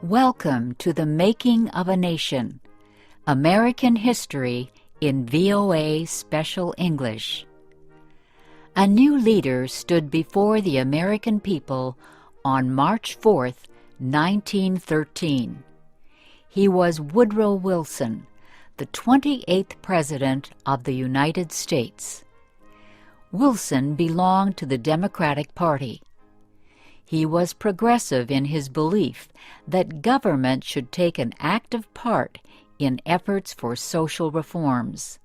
Welcome to the Making of a Nation, American History in VOA Special English. A new leader stood before the American people on March 4th, 1913. He was Woodrow Wilson, the 28th President of the United States. Wilson belonged to the Democratic Party. He was progressive in his belief that government should take an active part in efforts for social reforms.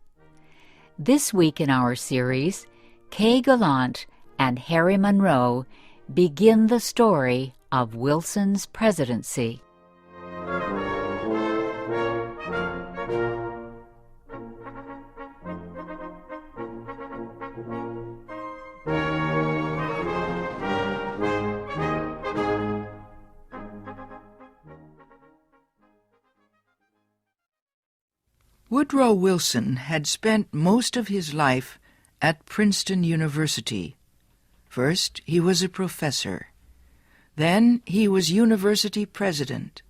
This week in our series, Kay Gallant and Harry Monroe begin the story of Wilson's presidency. Woodrow Wilson had spent most of his life at Princeton University. First, he was a professor. Then he was university president.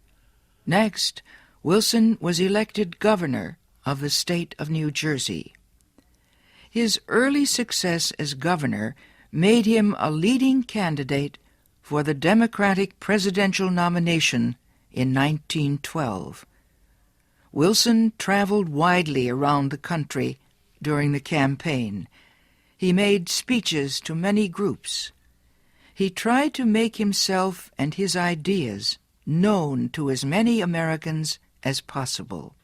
Next, Wilson was elected governor of the state of New Jersey. His early success as governor made him a leading candidate for the Democratic presidential nomination in 1912. Wilson traveled widely around the country during the campaign. He made speeches to many groups. He tried to make himself and his ideas known to as many Americans as possible.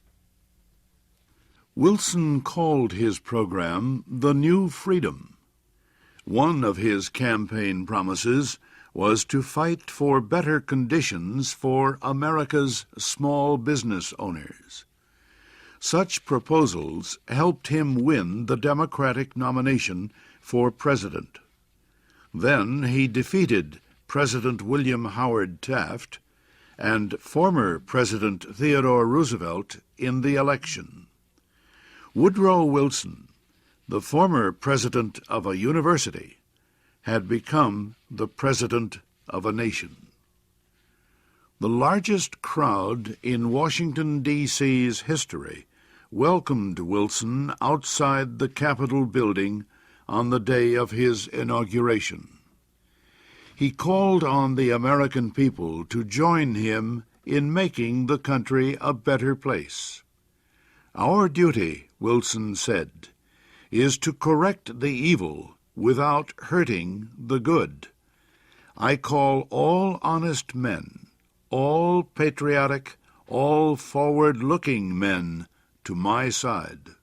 Wilson called his program the New Freedom. One of his campaign promises was to fight for better conditions for America's small business owners. Such proposals helped him win the Democratic nomination for president. Then he defeated President William Howard Taft and former President Theodore Roosevelt in the election. Woodrow Wilson, the former president of a university, had become the president of a nation. The largest crowd in Washington, D.C.'s history welcomed Wilson outside the Capitol building on the day of his inauguration. He called on the American people to join him in making the country a better place. "Our duty," Wilson said, "is to correct the evil without hurting the good. I call all honest men, all patriotic, all forward-looking men to my side."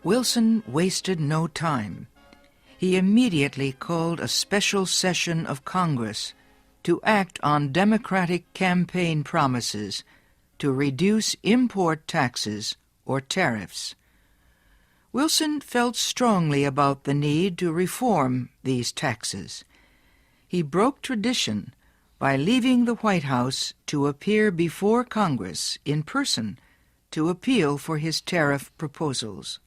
Wilson wasted no time. He immediately called a special session of Congress to act on Democratic campaign promises to reduce import taxes or tariffs. Wilson felt strongly about the need to reform these taxes. He broke tradition by leaving the White House to appear before Congress in person to appeal for his tariff proposals.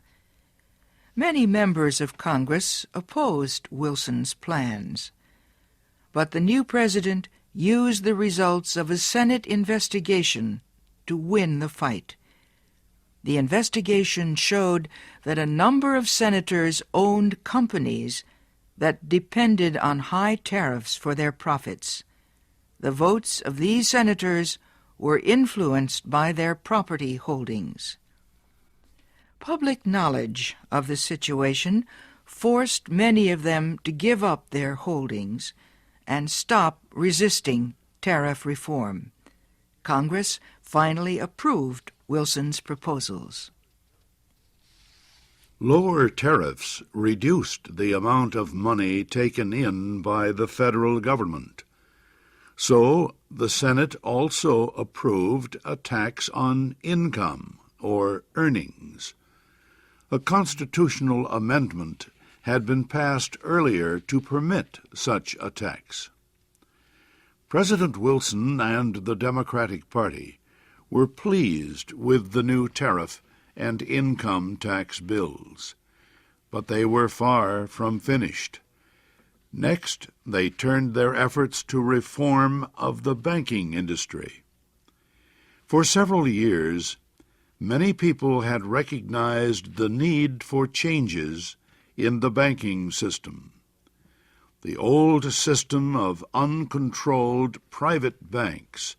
Many members of Congress opposed Wilson's plans, but the new president used the results of a Senate investigation to win the fight. The investigation showed that a number of senators owned companies that depended on high tariffs for their profits. The votes of these senators were influenced by their property holdings. Public knowledge of the situation forced many of them to give up their holdings and stop resisting tariff reform. Congress finally approved Wilson's proposals. Lower tariffs reduced the amount of money taken in by the federal government. So the Senate also approved a tax on income or earnings. A constitutional amendment had been passed earlier to permit such a tax. President Wilson and the Democratic Party were pleased with the new tariff and income tax bills. But they were far from finished. Next, they turned their efforts to reform of the banking industry. For several years, many people had recognized the need for changes in the banking system. The old system of uncontrolled private banks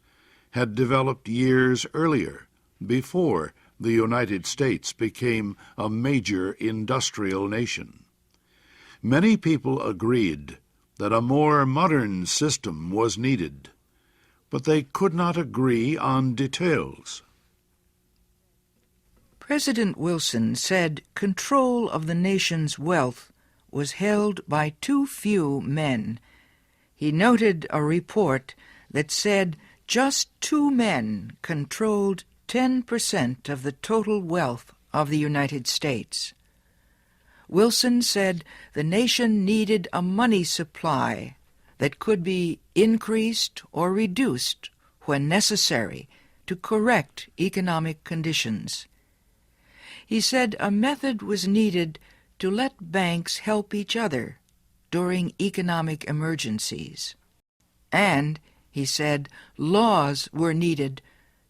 had developed years earlier, before the United States became a major industrial nation. Many people agreed that a more modern system was needed, but they could not agree on details. President Wilson said control of the nation's wealth was held by too few men. He noted a report that said just 2 men controlled 10% of the total wealth of the United States. Wilson said the nation needed a money supply that could be increased or reduced when necessary to correct economic conditions. He said a method was needed to let banks help each other during economic emergencies. And, he said, laws were needed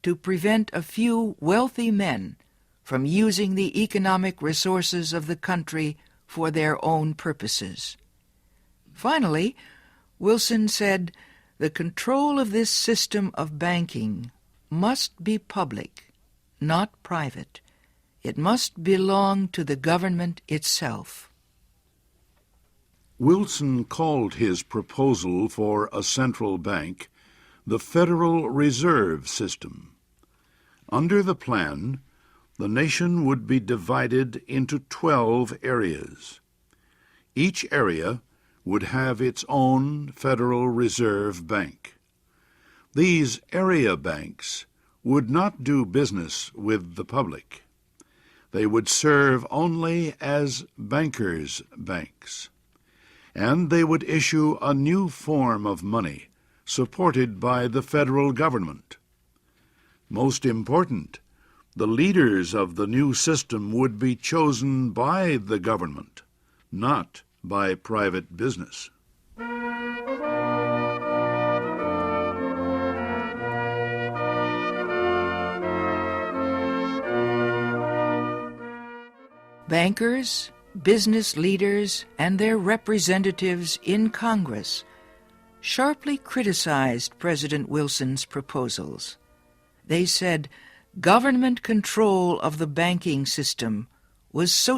to prevent a few wealthy men from using the economic resources of the country for their own purposes. Finally, Wilson said the control of this system of banking must be public, not private. It must belong to the government itself. Wilson called his proposal for a central bank the Federal Reserve System. Under the plan, the nation would be divided into 12 areas. Each area would have its own Federal Reserve Bank. These area banks would not do business with the public. They would serve only as bankers' banks, and they would issue a new form of money supported by the federal government. Most important, the leaders of the new system would be chosen by the government, not by private business. Bankers, business leaders, and their representatives in Congress sharply criticized President Wilson's proposals. They said government control of the banking system was socially